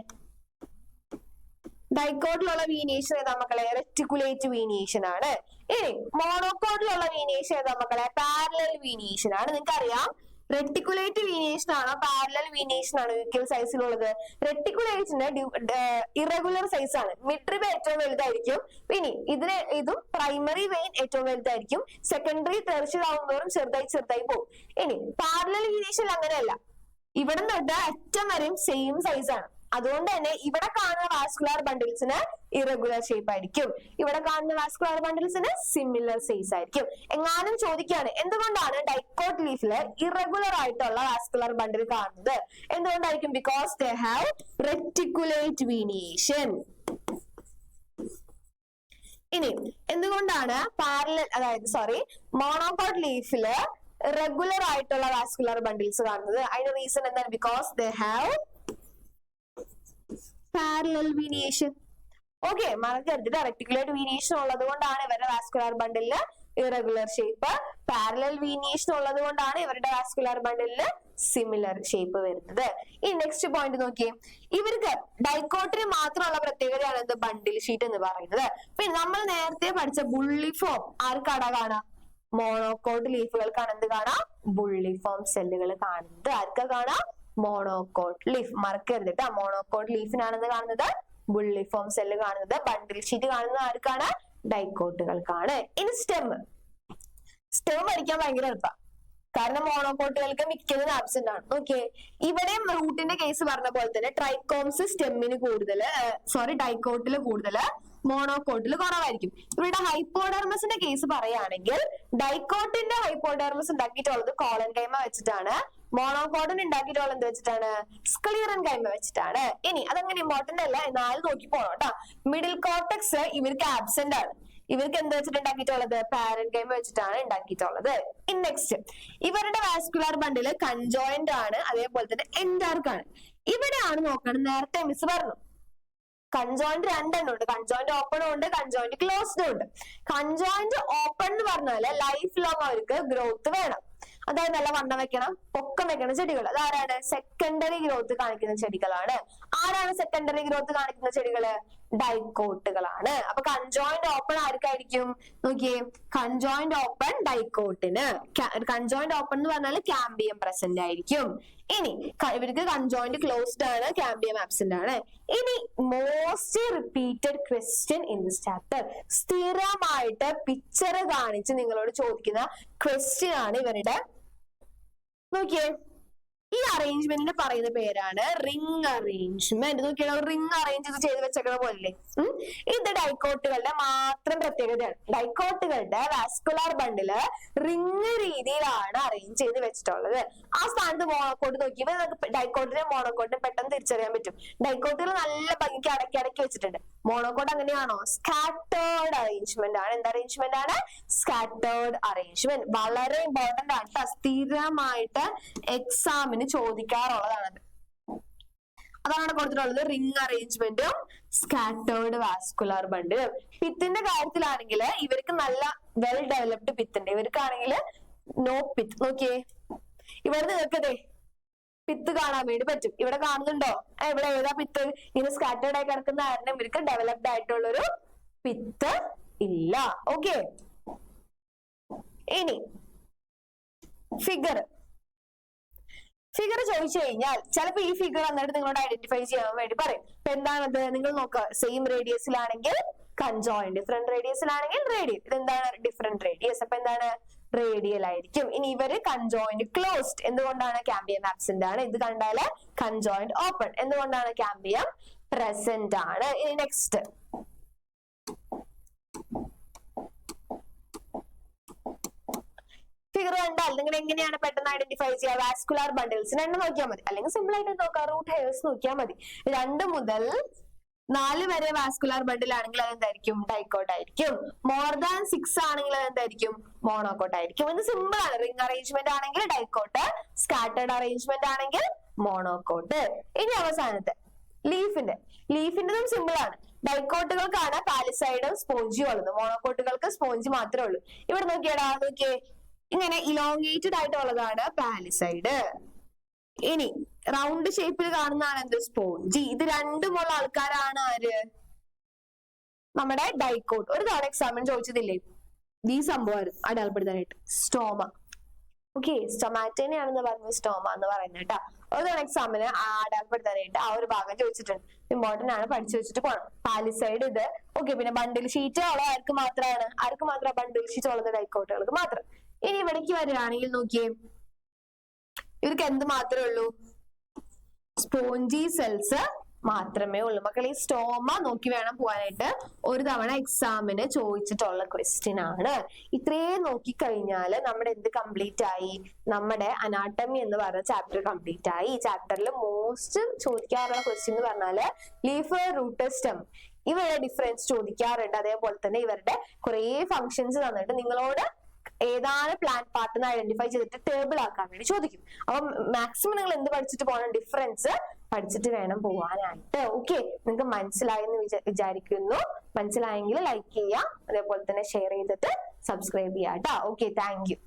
ഡൈക്കോട്ടിലുള്ള വീനിയേഷൻ ഏതാ മക്കളെ? റെറ്റിക്കുലേറ്റ് വീനിയേഷൻ ആണ്. ഇനി മോണോകോട്ടിലുള്ള വീനിയേഷൻ ഏതാ മക്കളെ? പാരലൽ വീനിയേഷൻ ആണ്. നിങ്ങൾക്കറിയാം റെറ്റിക്കുലേറ്റ് വീനിയേഷൻ ആണോ പാരലൽ വീനിയേഷൻ ആണോ ഈക്വൽ സൈസിലുള്ളത്? റെറ്റിക്കുലേറ്റിന് ഇറഗുലർ സൈസ് ആണ്. മിഡ്രിബ് ഏറ്റവും വലുതായിരിക്കും. ഇനി ഇതും പ്രൈമറി വെയിൻ ഏറ്റവും വലുതായിരിക്കും. സെക്കൻഡറി ടെർഷ്യറി ആവുന്നതോറും ചെറുതായി പോകും. ഇനി പാരലൽ വീനിയേഷൻ അങ്ങനെയല്ല, ഇവിടെ തൊട്ട് അറ്റം വരെയും സെയിം സൈസ് ആണ്. അതുകൊണ്ട് തന്നെ ഇവിടെ കാണുന്ന വാസ്കുലാർ ബണ്ടിൽസിന് ഇറഗുലർ ഷേപ്പ് ആയിരിക്കും, ഇവിടെ കാണുന്ന വാസ്കുലാർ ബണ്ടിൽസിന് സിമിലർ സൈസ് ആയിരിക്കും. എങ്ങാനും ചോദിക്കുകയാണ് എന്തുകൊണ്ടാണ് ഡൈക്കോട്ട് ലീഫില് ഇറഗുലർ ആയിട്ടുള്ള വാസ്കുലാർ ബണ്ടിൽ കാണുന്നത്? എന്തുകൊണ്ടായിരിക്കും? Because they have reticulate venation. ഇനി എന്തുകൊണ്ടാണ് പാരലൽ മോണോകോട്ട് ലീഫില് റെഗുലർ ആയിട്ടുള്ള വാസ്കുലാർ ബണ്ടിൽസ് കാണുന്നത്? അതിന്റെ റീസൺ എന്താണ്? Because they have parallel venation. Okay, മറക്കരുത്. റെറ്റിക്കുലേറ്റ് വീനിയേഷൻ ഉള്ളത് കൊണ്ടാണ് ഇവരുടെ വാസ്കുലാർ ബണ്ടിലിന് ഇറഗുലർ ഷേപ്പ്. പാരലൽ വീനിയേഷൻ ഉള്ളത് കൊണ്ടാണ് ഇവരുടെ വാസ്കുലാർ ബണ്ടിലിന് സിമിലർ ഷേപ്പ് വരുന്നത്. ഈ നെക്സ്റ്റ് പോയിന്റ് നോക്കിയേ, ഇവർക്ക് ഡൈക്കോട്ടിന് മാത്രമുള്ള പ്രത്യേകതയാണ് എന്ത്? ബണ്ടിൽ ഷീറ്റ് എന്ന് പറയുന്നത്. പിന്നെ നമ്മൾ നേരത്തെ പഠിച്ച ബുള്ളിഫോം ആർക്കാണ് കാണാം? മോണോകോട്ട് ലീഫുകൾക്കാണ് എന്ത് കാണാം? ബുള്ളിഫോം സെല്ലുകൾ കാണുന്നത്. ആർക്കാ കാണാം? Monocot leaf. മറക്കരുത് കേട്ടോ, മോണോകോട്ട് ലീഫിനാണെന്ന് കാണുന്നത് ബുള്ളിഫോം സെല്ല് കാണുന്നത്. ബണ്ടിൽ ഷീറ്റ് കാണുന്നത് ആർക്കാണ്? ഡൈക്കോട്ടുകൾക്കാണ്. ഇനി സ്റ്റെം പഠിക്കാൻ ഭയങ്കര എളുപ്പമാണ്, കാരണം മോണോകോട്ടുകൾക്ക് മിക്കതും ആബ്സെന്റ് ആണ്. ഓക്കെ, ഇവിടെയും റൂട്ടിന്റെ കേസ് പറഞ്ഞ പോലെ തന്നെ ട്രൈക്കോംസ് സ്റ്റെമ്മിന് ഡൈക്കോട്ടില് കൂടുതല്, മോണോകോട്ടിൽ കുറവായിരിക്കും. ഇവിടെ ഹൈപ്പോഡെർമസിന്റെ കേസ് പറയുകയാണെങ്കിൽ ഡൈക്കോട്ടിന്റെ ഹൈപ്പോഡെർമസ് ഉണ്ടാക്കിയിട്ടുള്ളത് കോളൻ കൈമ വെച്ചിട്ടാണ്, മോണോകോട്ടിന് ഉണ്ടാക്കിയിട്ടുള്ളത് എന്ത് വെച്ചിട്ടാണ്? സ്ക്ലീറൻ കൈമ വെച്ചിട്ടാണ്. ഇനി അതങ്ങനെ ഇമ്പോർട്ടന്റ് അല്ല, എന്നാലും നോക്കി പോണം കേട്ടോ. മിഡിൽ കോർട്ടക്സ് ഇവർക്ക് ആബ്സെന്റ് ആണ്. ഇവർക്ക് എന്ത് വെച്ചിട്ട് ഉണ്ടാക്കിയിട്ടുള്ളത്? പാരൻകൈമ വെച്ചിട്ടാണ് ഉണ്ടാക്കിയിട്ടുള്ളത്. ഇൻ നെക്സ്റ്റ്, ഇവരുടെ വാസ്കുലാർ ബണ്ടില് കൺജോയിന്റ് ആണ്, അതേപോലെ തന്നെ എൻഡാർക്ക് ആണ്. ഇവിടെയാണ് നോക്കണം, നേരത്തെ മിസ് പറഞ്ഞു കൺജോയിന്റ് 2 എണ്ണം ഉണ്ട്. കൺജോയിന്റ് ഓപ്പണും ഉണ്ട്, കൺജോയിന്റ് ക്ലോസ്ഡും ഉണ്ട്. കൺജോയിന്റ് ഓപ്പൺ എന്ന് പറഞ്ഞാല് ലൈഫ് ലോങ് അവർക്ക് ഗ്രോത്ത് വേണം, അതായത് നല്ല വണ്ണം വെക്കണം, പൊക്കം വെക്കണം ചെടികൾ. അതാരാണ്? സെക്കൻഡറി ഗ്രോത്ത് കാണിക്കുന്ന ചെടികളാണ്. ആരാണ് സെക്കൻഡറി ഗ്രോത്ത് കാണിക്കുന്ന ചെടികള്? ഡൈക്കോട്ടുകളാണ്. അപ്പൊ കൺജോയിന്റ് ഓപ്പൺ ആർക്കായിരിക്കും? നോക്കിയേ, കൺജോയിന്റ് ഓപ്പൺ ഡൈക്കോട്ടിന്. കൺജോയിന്റ് ഓപ്പൺ എന്ന് പറഞ്ഞാൽ കാമ്പിയം പ്രസന്റ് ആയിരിക്കും. ഇനി ഇവർക്ക് കൺജോയിന്റ് ക്ലോസ്ഡ് ആണ്, കാമ്പിയം ആബ്സെന്റ് ആണ്. ഇനി most repeated question in this chapter, സ്ഥിരമായിട്ട് പിക്ചർ കാണിച്ച് നിങ്ങളോട് ചോദിക്കുന്ന ക്വസ്റ്റ്യൻ ആണ് ഇവരുടെ. നോക്കിയേ, ഈ അറേഞ്ച്മെന്റിന് പറയുന്ന പേരാണ് റിംഗ് അറേഞ്ച്മെന്റ്. നോക്കിയാൽ റിംഗ് അറേഞ്ച് ചെയ്ത് വെച്ചേക്കുന്ന പോലെ. ഇത് ഡൈക്കോട്ടുകളുടെ മാത്രം പ്രത്യേകതയാണ്. ഡൈക്കോട്ടുകളുടെ വാസ്കുലാർ ബണ്ടില് റിംഗ് രീതിയിലാണ് അറേഞ്ച് ചെയ്ത് വെച്ചിട്ടുള്ളത്. ആ സ്ഥാനത്ത് മോണോക്കോട്ട് നോക്കിയപ്പോൾ നമുക്ക് ഡൈക്കോട്ടിനെ മോണോക്കോട്ടിനെ പെട്ടെന്ന് തിരിച്ചറിയാൻ പറ്റും. ഡൈക്കോട്ടുകൾ നല്ല ഭംഗിക്ക് അടക്കി വെച്ചിട്ടുണ്ട്. മോണോക്കോട്ട് അങ്ങനെയാണോ? സ്കാറ്റേർഡ് അറേഞ്ച്മെന്റ് ആണ്. എന്ത് അറേഞ്ച്മെന്റ് ആണ്? Scattered arrangement. വളരെ ഇമ്പോർട്ടന്റ് ആണ്, സ്ഥിരമായിട്ട് എക്സാമിന് ചോദിക്കാറുള്ളതാണത്. അതാണ് കൊടുത്തിട്ടുള്ളത്, റിംഗ് അറേഞ്ച്മെന്റും സ്കാറ്റേർഡ് വാസ്കുലാർ ബണ്ടിലും. പിത്തിന്റെ കാര്യത്തിലാണെങ്കിൽ ഇവർക്ക് നല്ല വെൽ ഡെവലപ്ഡ് പിത്തുണ്ട്, ഇവർക്കാണെങ്കിൽ നോ പിത്ത്. നോക്കിയേ, ഇവിടെ നിങ്ങൾക്കതേ പിത്ത് കാണാൻ വേണ്ടി പറ്റും. ഇവിടെ കാണുന്നുണ്ടോ? ഇവിടെ ഏതാ പിത്ത്? ഇങ്ങനെ സ്കാറ്റേർഡ് ആയി കിടക്കുന്ന കാരണം ഇവർക്ക് ഡെവലപ്ഡ് ആയിട്ടുള്ളൊരു പിത്ത് ഇല്ല. ഓക്കെ, ഇനി ഫിഗർ ഫിഗർ ചോദിച്ചു കഴിഞ്ഞാൽ ചിലപ്പോ ഈ ഫിഗർ എന്നിട്ട് നിങ്ങളോട് ഐഡന്റിഫൈ ചെയ്യാൻ വേണ്ടി പറയും. ഇപ്പൊ എന്താണത്? നിങ്ങൾ നോക്കുക, സെയിം റേഡിയസിലാണെങ്കിൽ കൺജോയിന്റ്, ഡിഫറെന്റ് റേഡിയസിലാണെങ്കിൽ റേഡിയൽ. ഇതെന്താണ്? Different radius. അപ്പൊ എന്താണ്? റേഡിയൽ ആയിരിക്കും. ഇനി ഇവര് കൺജോയിന്റ് ക്ലോസ്ഡ്, എന്തുകൊണ്ടാണ്? കാംബിയം ആബ്സെന്റ് ആണ്. ഇത് കണ്ടാല് കൺജോയിന്റ് ഓപ്പൺ, എന്തുകൊണ്ടാണ്? കാംബിയം പ്രസന്റ് ആണ്. ഇനി നെക്സ്റ്റ് ഫിഗർ കണ്ടാൽ നിങ്ങൾ എങ്ങനെയാണ് പെട്ടെന്ന് ഐഡന്റിഫൈ ചെയ്യുക? വാസ്കുലാർ ബണ്ടിൽസിന് എണ്ണം നോക്കിയാൽ മതി, അല്ലെങ്കിൽ സിമ്പിൾ ആയിട്ട് നോക്കാം, റൂട്ട് ഹെയർസ് നോക്കിയാൽ മതി. 2 മുതൽ 4 വരെ വാസ്കുലാർ ബണ്ടിൽ ആണെങ്കിൽ അതെന്തായിരിക്കും? ഡൈക്കോട്ട് ആയിരിക്കും. മോർ ദാൻ 6 ആണെങ്കിൽ അതെന്തായിരിക്കും? മോണോക്കോട്ട് ആയിരിക്കും. ഇത് സിമ്പിൾ ആണ്. റിംഗ് അറേഞ്ച്മെന്റ് ആണെങ്കിൽ ഡൈക്കോട്ട്, സ്കാറ്റേർഡ് അറേഞ്ച്മെന്റ് ആണെങ്കിൽ മോണോക്കോട്ട്. ഇനി അവസാനത്തെ ലീഫിന്റെതും സിമ്പിൾ ആണ്. ഡൈക്കോട്ടുകൾക്കാണ് പാലിസൈഡും സ്പോഞ്ചും ഉള്ളത്, മോണോക്കോട്ടുകൾക്ക് സ്പോഞ്ച് മാത്രമേ ഉള്ളൂ. ഇവിടെ നോക്കിയാടാ, നോക്കിയേ, ഇങ്ങനെ ഇലോങ്ങേറ്റഡ് ആയിട്ടുള്ളതാണ് പാലിസൈഡ്. ഇനി റൗണ്ട് ഷേപ്പിൽ കാണുന്നതാണ് എന്ത്? സ്പോഞ്ചി. ഇത് രണ്ടുമുള്ള ആൾക്കാരാണ് ആര്? നമ്മുടെ ഡൈക്കോട്ട്. ഒരു തവണ എക്സാമിന് ചോദിച്ചതില്ലേ ഈ സംഭവം അടയാളപ്പെടുത്താനായിട്ട്? സ്റ്റോമ. ഓക്കെ, സ്റ്റൊമാറ്റോനെയാണെന്ന് പറഞ്ഞു സ്റ്റോമ എന്ന് പറയുന്നത് കേട്ടോ. ഒരു തവണ എക്സാമിന് അടയാളപ്പെടുത്താനായിട്ട് ആ ഒരു ഭാഗം ചോദിച്ചിട്ടുണ്ട്. ഇമ്പോർട്ടന്റ് ആണ്, പഠിച്ചു വെച്ചിട്ട് പോകണം. പാലിസൈഡ് ഇത്. ഓക്കെ, പിന്നെ ബണ്ടിൽ ഷീറ്റ് ഉള്ളത് ആർക്ക് മാത്രമാണ്? ബണ്ടിൽ ഷീറ്റ് ഉള്ളത് ഡൈക്കോട്ടുകൾക്ക് മാത്രം. ഇനി ഇവിടേക്ക് വരികയാണെങ്കിൽ നോക്കിയേ, ഇവർക്ക് എന്ത് മാത്രമേ ഉള്ളൂ? സ്പോഞ്ചി സെൽസ് മാത്രമേ ഉള്ളൂ. മക്കൾ ഈ സ്റ്റോമ നോക്കി വേണം പോകാനായിട്ട്. ഒരു തവണ എക്സാമിന് ചോദിച്ചിട്ടുള്ള ക്വസ്റ്റ്യൻ ആണ്. ഇത്രയും നോക്കിക്കഴിഞ്ഞാൽ നമ്മുടെ എന്ത് കംപ്ലീറ്റ് ആയി? നമ്മുടെ അനാട്ടമി എന്ന് പറഞ്ഞ ചാപ്റ്റർ കംപ്ലീറ്റ് ആയി. ഈ ചാപ്റ്ററിൽ മോസ്റ്റ് ചോദിക്കാറുള്ള ക്വസ്റ്റ്യൻ എന്ന് പറഞ്ഞാല് ലീഫ്, റൂട്ട്, സ്റ്റെം, ഇവരുടെ ഡിഫറൻസ് ചോദിക്കാറുണ്ട്. അതേപോലെ തന്നെ ഇവരുടെ കുറെ ഫങ്ഷൻസ് തന്നിട്ട് നിങ്ങളോട് ഏതാണ് പ്ലാന്റ് പാർട്ട് എന്ന് ഐഡന്റിഫൈ ചെയ്തിട്ട് ടേബിൾ ആക്കാൻ വേണ്ടി ചോദിക്കും. അപ്പൊ മാക്സിമം നിങ്ങൾ എന്ത് പഠിച്ചിട്ട് പോകണം? ഡിഫറൻസ് പഠിച്ചിട്ട് വേണം പോവാനായിട്ട്. ഓക്കെ, നിങ്ങൾക്ക് മനസ്സിലായെന്ന് വിചാരിക്കുന്നു. മനസ്സിലായെങ്കിൽ ലൈക്ക് ചെയ്യാം, അതേപോലെ തന്നെ ഷെയർ ചെയ്തിട്ട് സബ്സ്ക്രൈബ് ചെയ്യാം കേട്ടോ. Okay, thank you.